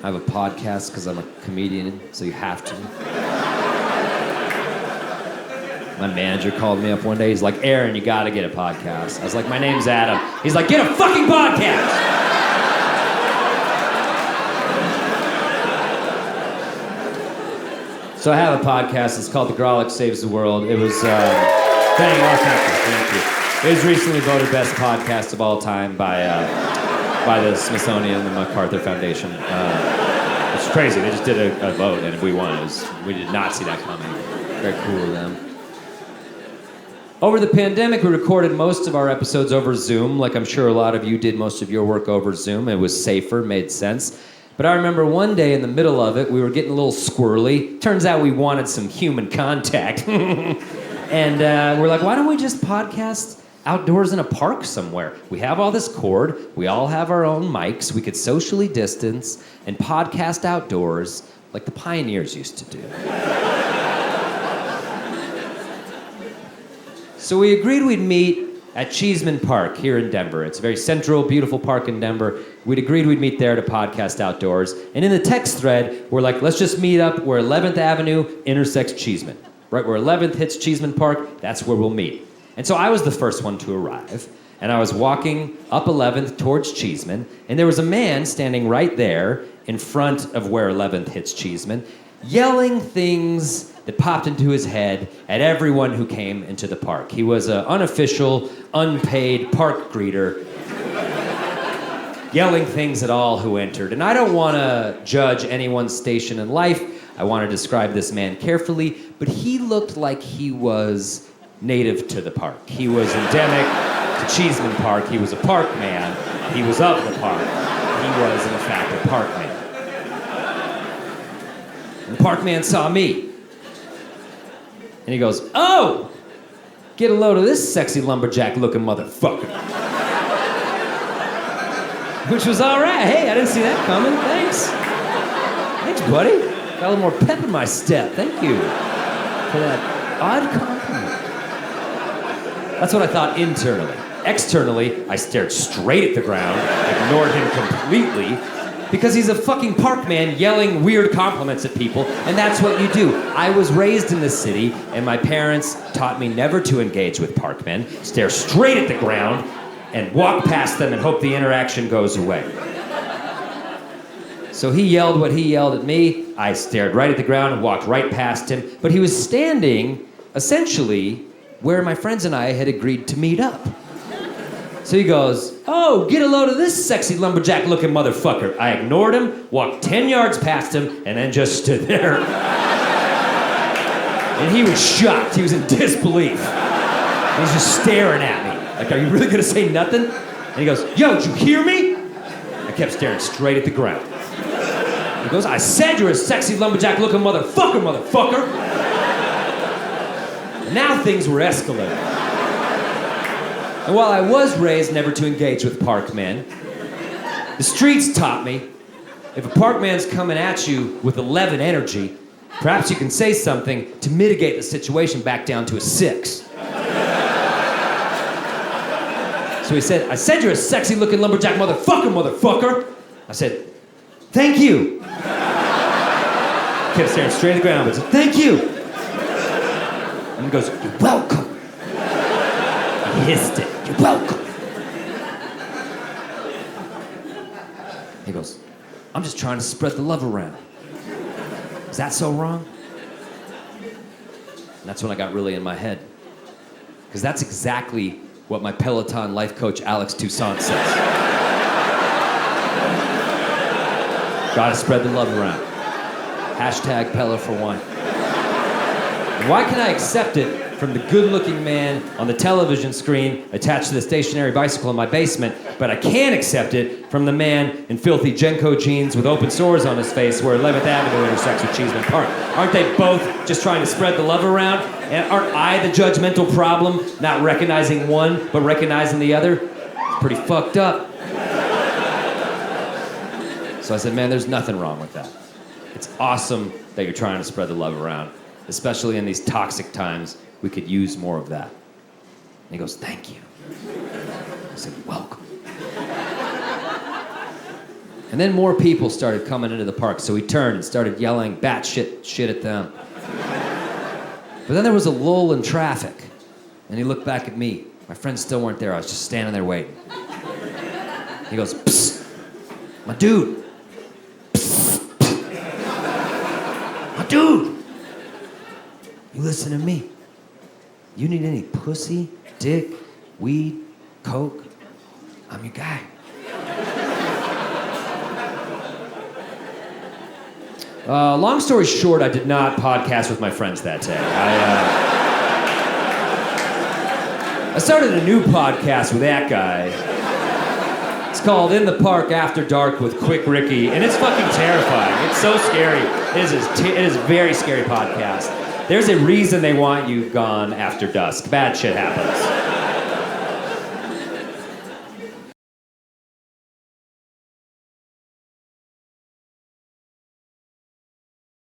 I have a podcast because I'm a comedian, so you have to. My manager called me up one day. He's like, Aaron, you got to get a podcast. I was like, my name's Adam. He's like, get a fucking podcast. So I have a podcast. It's called The Grolic Saves the World. It was, thank you. It was recently voted best podcast of all time by the Smithsonian and the MacArthur Foundation. It's crazy. They just did a vote, and we won. We did not see that coming. Very cool of them. Over the pandemic, we recorded most of our episodes over Zoom, like I'm sure a lot of you did most of your work over Zoom. It was safer, made sense. But I remember one day in the middle of it, we were getting a little squirrely. Turns out we wanted some human contact. And we're like, why don't we just podcast outdoors in a park somewhere? We have all this cord. We all have our own mics. We could socially distance and podcast outdoors like the pioneers used to do. So we agreed we'd meet at Cheesman Park here in Denver. It's a very central, beautiful park in Denver. We'd agreed we'd meet there to podcast outdoors. And in the text thread, we're like, let's just meet up where 11th Avenue intersects Cheesman. Right where 11th hits Cheesman Park, that's where we'll meet. And so I was the first one to arrive. And I was walking up 11th towards Cheesman. And there was a man standing right there in front of where 11th hits Cheesman, yelling things that popped into his head at everyone who came into the park. He was an unofficial, unpaid park greeter, yelling things at all who entered. And I don't want to judge anyone's station in life. I want to describe this man carefully, but he looked like he was native to the park. He was endemic to Cheesman Park. He was a park man. He was of the park. He was, in fact, a park man. And the park man saw me. And he goes, oh, get a load of this sexy lumberjack-looking motherfucker. Which was all right. Hey, I didn't see that coming. Thanks. Thanks, buddy. Got a little more pep in my step. Thank you for that odd compliment. That's what I thought internally. Externally, I stared straight at the ground, ignored him completely, because he's a fucking park man yelling weird compliments at people, and that's what you do. I was raised in this city, and my parents taught me never to engage with park men, stare straight at the ground, and walk past them and hope the interaction goes away. So he yelled what he yelled at me. I stared right at the ground and walked right past him, but he was standing, essentially, where my friends and I had agreed to meet up. So he goes, oh, get a load of this sexy lumberjack-looking motherfucker. I ignored him, walked 10 yards past him, and then just stood there. And he was shocked. He was in disbelief. He was just staring at me. Like, are you really gonna say nothing? And he goes, yo, did you hear me? I kept staring straight at the ground. He goes, I said you're a sexy lumberjack-looking motherfucker. And now things were escalating. And while I was raised never to engage with park men, the streets taught me if a park man's coming at you with 11 energy, perhaps you can say something to mitigate the situation back down to a 6. So he said, I said you're a sexy looking lumberjack motherfucker. I said, thank you. Kept staring straight at the ground, but said, thank you. And he goes, you're welcome. He hissed it. You're welcome. He goes, I'm just trying to spread the love around. Is that so wrong? And that's when I got really in my head. Because that's exactly what my Peloton life coach Alex Toussaint says. Gotta spread the love around. Hashtag Pella for one. And why can I accept it from the good-looking man on the television screen attached to the stationary bicycle in my basement, but I can't accept it from the man in filthy Jenko jeans with open sores on his face where 11th Avenue intersects with Cheesman Park? Aren't they both just trying to spread the love around? And aren't I the judgmental problem, not recognizing one, but recognizing the other? It's pretty fucked up. So I said, man, there's nothing wrong with that. It's awesome that you're trying to spread the love around, especially in these toxic times. We could use more of that. And he goes, thank you. I said, welcome. And then more people started coming into the park, so he turned and started yelling batshit shit at them. But then there was a lull in traffic, and he looked back at me. My friends still weren't there. I was just standing there waiting. He goes, "Psst, my dude. Psst, my dude. You listen to me. You need any pussy, dick, weed, coke? I'm your guy." Long story short, I did not podcast with my friends that day. I started a new podcast with that guy. It's called In the Park After Dark with Quick Ricky, and it's fucking terrifying. It's so scary. It is a very scary podcast. There's a reason they want you gone after dusk. Bad shit happens.